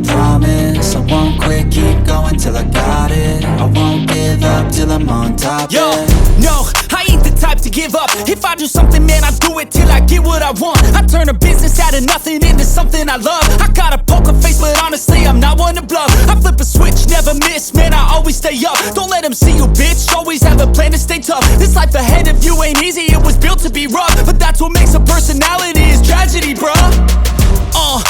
promise. I won't quit, keep going till I got it. I won't give up till I'm on top. Yo, no, I ain't the type to give up. If I do something, man, I do it till I get what I want. I turn a business out of nothing into something I love. I got a poker face, but honestly, I'm not one to bluff. I flip a switch, never miss, man, I always stay up. Don't let them see you, bitch, always have a plan to stay tough. This life ahead of you ain't easy, it was built to be rough. But that's what makes a personality, is tragedy, bruh.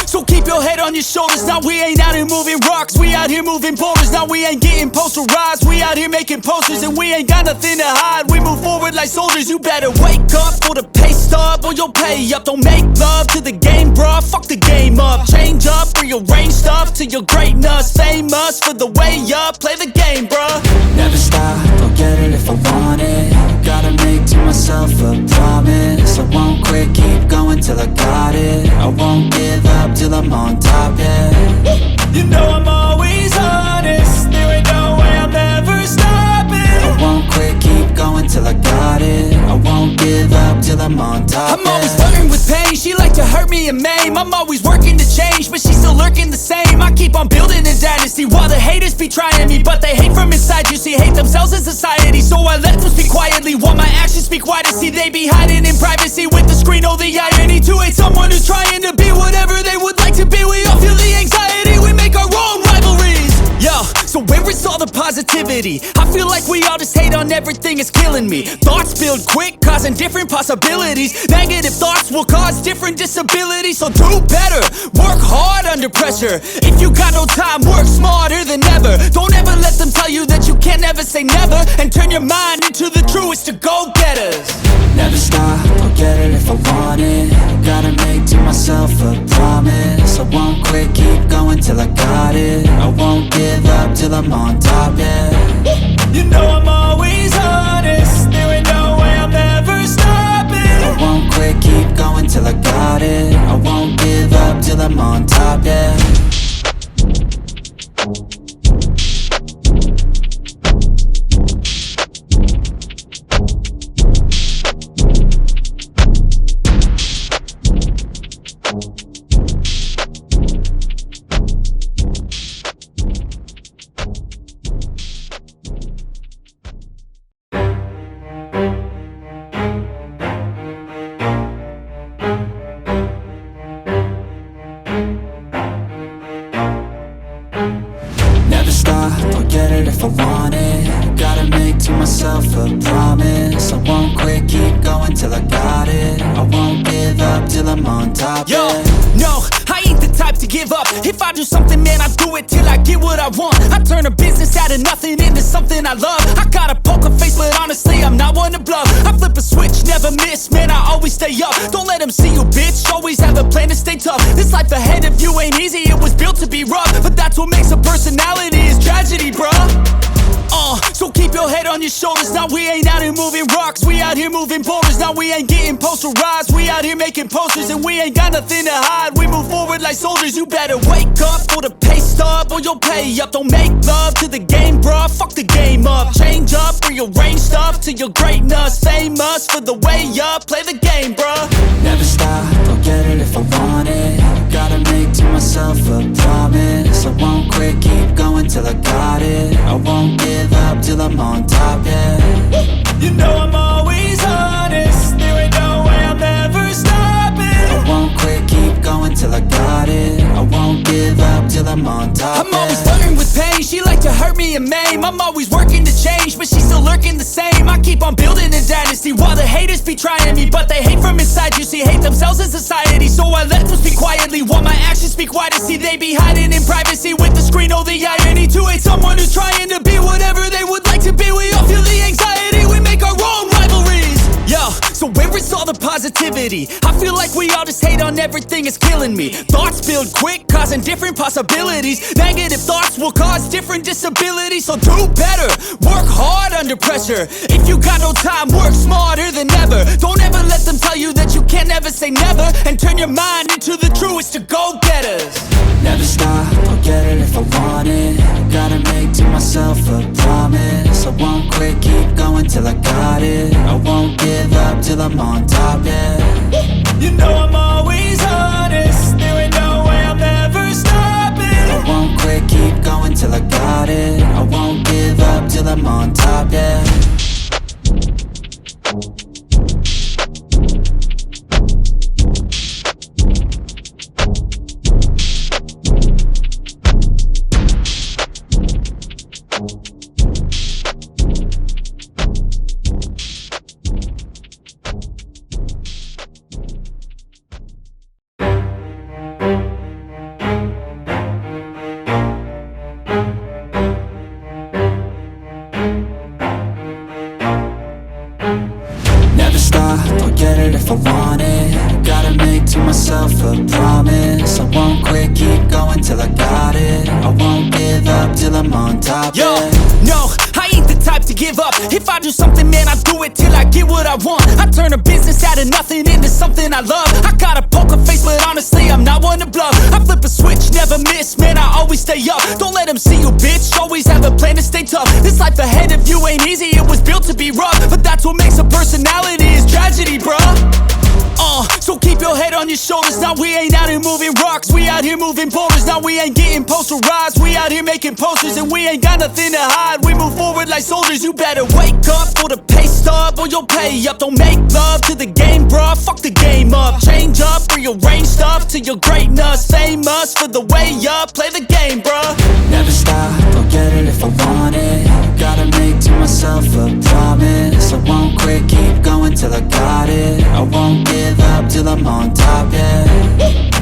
So keep your head on your shoulders. Now we ain't out here moving rocks, we out here moving boulders. Now we ain't getting posterized, we out here making posters. And we ain't got nothing to hide, we move forward like soldiers. You better wake up for the pay stub, or you'll pay up. Don't make love to the game, bruh, fuck the game up. Change up, rearrange stuff to your greatness. Famous for the way up, play the game, bruh. Never stop, I'll get it if I want it. Gotta make to myself a promise. I won't quit, keep going till I got it. I won't give up till I'm on top, yeah. You know I'm always honest, there ain't no way I'm ever stopping. I won't quit, keep going till I got it. I won't give up till I'm on top, I'm always flirting with pain, she like to hurt me and maim. I'm always working to change, but she's still lurking the same. I keep on building a dynasty while the haters be trying me. But they hate from inside, you see, hate themselves in society. So I let them speak quietly while my actions speak wider. See, they be hiding in privacy with the screen, oh the irony. To hate someone who's trying to be whatever they would like to be. We all feel the anxiety, we make our own rivalries. Yo, so where is all the positivity? I feel like we all just hate on everything, it's killing me. Thoughts build quick, causing different possibilities. Negative thoughts will cause different disabilities. So do better, work hard under pressure. If you got no time, work smarter than ever. Don't ever let them tell you that you can't never say never. And turn your mind into the truest of go-getters. Never stop, I'll get it if I want it. Gotta make to myself a promise. I won't quit, keep going till I got it. I won't give up till I'm on top, yeah. You know I'm always honest, there ain't no way I'm ever stopping. I won't quit, keep going till I got it. I won't give up till I'm on top, yeah. I'll get it if I want it. Gotta make to myself a promise. I won't quit, keep going till I got it. I won't give up till I'm on top, Yo, yeah. no, I ain't the type to give up. If I do something, man, I do it till I get what I want. I turn a business out of nothing into something I love. I got a poker face, but honestly, I'm not one to bluff. I flip a switch, never miss, man, I always stay up. Don't let them see you, bitch, always have a plan to stay tough. This life ahead of you ain't easy, it was built to be rough. But that's what makes a personality, is tragedy, bruh. So keep your head on your shoulders. Now we ain't out here moving rocks, we out here moving boulders. Now we ain't getting posterized, we out here making posters. And we ain't got nothing to hide, we move forward like soldiers. You better wake up for the pay stub, or you'll pay up. Don't make love to the game, bruh, fuck the game up. Change up, rearrange stuff to your greatness. Famous for the way up, play the game, bruh. Never stop, I'll get it if I want it. Gotta make to myself a promise. I won't quit, keep going till I got it. I won't give up till I'm on top, yeah. You know I'm always honest, there ain't no way I'm ever stopping. I won't quit, keep going till I got it. I won't give up till I'm on top, I'm always flirting with pain, she like to hurt me and maim. I'm always working to change, but she's still lurking the same. I keep on building a dynasty while the haters be trying me. But they hate from inside, you see, hate themselves in society. So I let them speak quietly while my actions speak wider. See, they be hiding in privacy with the screen, oh the irony. To hate someone who's trying to be whatever they would like to be. We all feel the anxiety, we make our own rivalries. Yo, so where is all the positivity? I feel like we all just hate on everything, it's killing me. Thoughts build quick, causing different possibilities. Negative thoughts will cause different disabilities. So do better, work hard under pressure. If you got no time, work smarter than ever. Don't ever let them tell you that you can't never say never. And turn your mind into the truest of go-getters. Never stop, I'll get it if I want it. Gotta make to myself a promise. I won't quit, keep going till I got it. I won't give up till I'm on top, yeah. You know I'm always honest, there ain't no way I'm ever stopping. I a promise. I won't quit, keep going till I got it. I won't give up till I'm on top. Yo, yeah. no, I ain't the type to give up. If I do something, man, I do it till I get what I want. I turn a business out of nothing into something I love. I got a poker face, but honestly, I'm not one to bluff. I flip a switch, never miss, man, I always stay up. Don't let them see you, bitch, always have a plan to stay tough. This life ahead of you ain't easy, it was built to be rough. But that's what makes a personality, is tragedy, bruh. So keep your head on your shoulders. Now we ain't out here moving rocks, we out here moving boulders. Now we ain't getting posterized, we out here making posters. And we ain't got nothing to hide, we move forward like soldiers. You better wake up for the pay stub, or you'll pay up. Don't make love to the game, bruh, fuck the game up. Change up, rearrange stuff to your greatness. Famous for the way up, play the game, bruh. Never stop, I'll get it if I want it. Gotta make to myself a promise. I won't quit, keep going till I got it. I won't give up till I'm on top, yeah.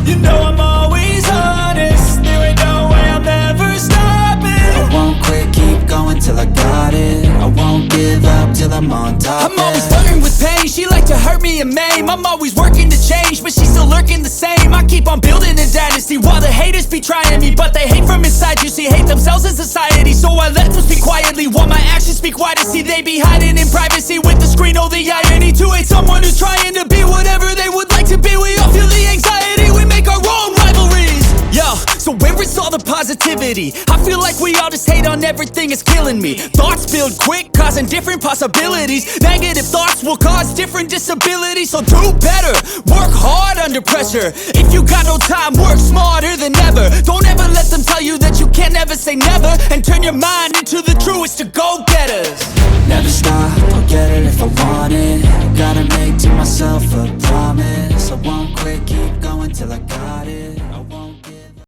You know I'm always honest, there ain't no way I'm ever stopping. I won't quit, keep going till I got it. I won't give up till I'm on top, I'm always flirting with pain, she like to hurt me and maim. I'm always working to change, but she's still lurking the same. I keep on building a dynasty while the haters be trying me. But they hate from inside, you see, hate themselves in society. So I let them speak quietly while my actions speak wider. See, they be hiding in privacy with the screen. Oh, the irony to hate someone who's trying to be whatever they would like to be. We all feel the anxiety, we make our own rivalries. Yo, so where is all the positivity? I feel like we all just hate on everything, it's killing me. Thoughts build quick, causing different possibilities. Negative thoughts will cause different disabilities. So do better, work hard under pressure. If you got no time, work smarter than ever. Don't ever let them tell you that you can't never say never. And turn your mind into the truest of go-getters.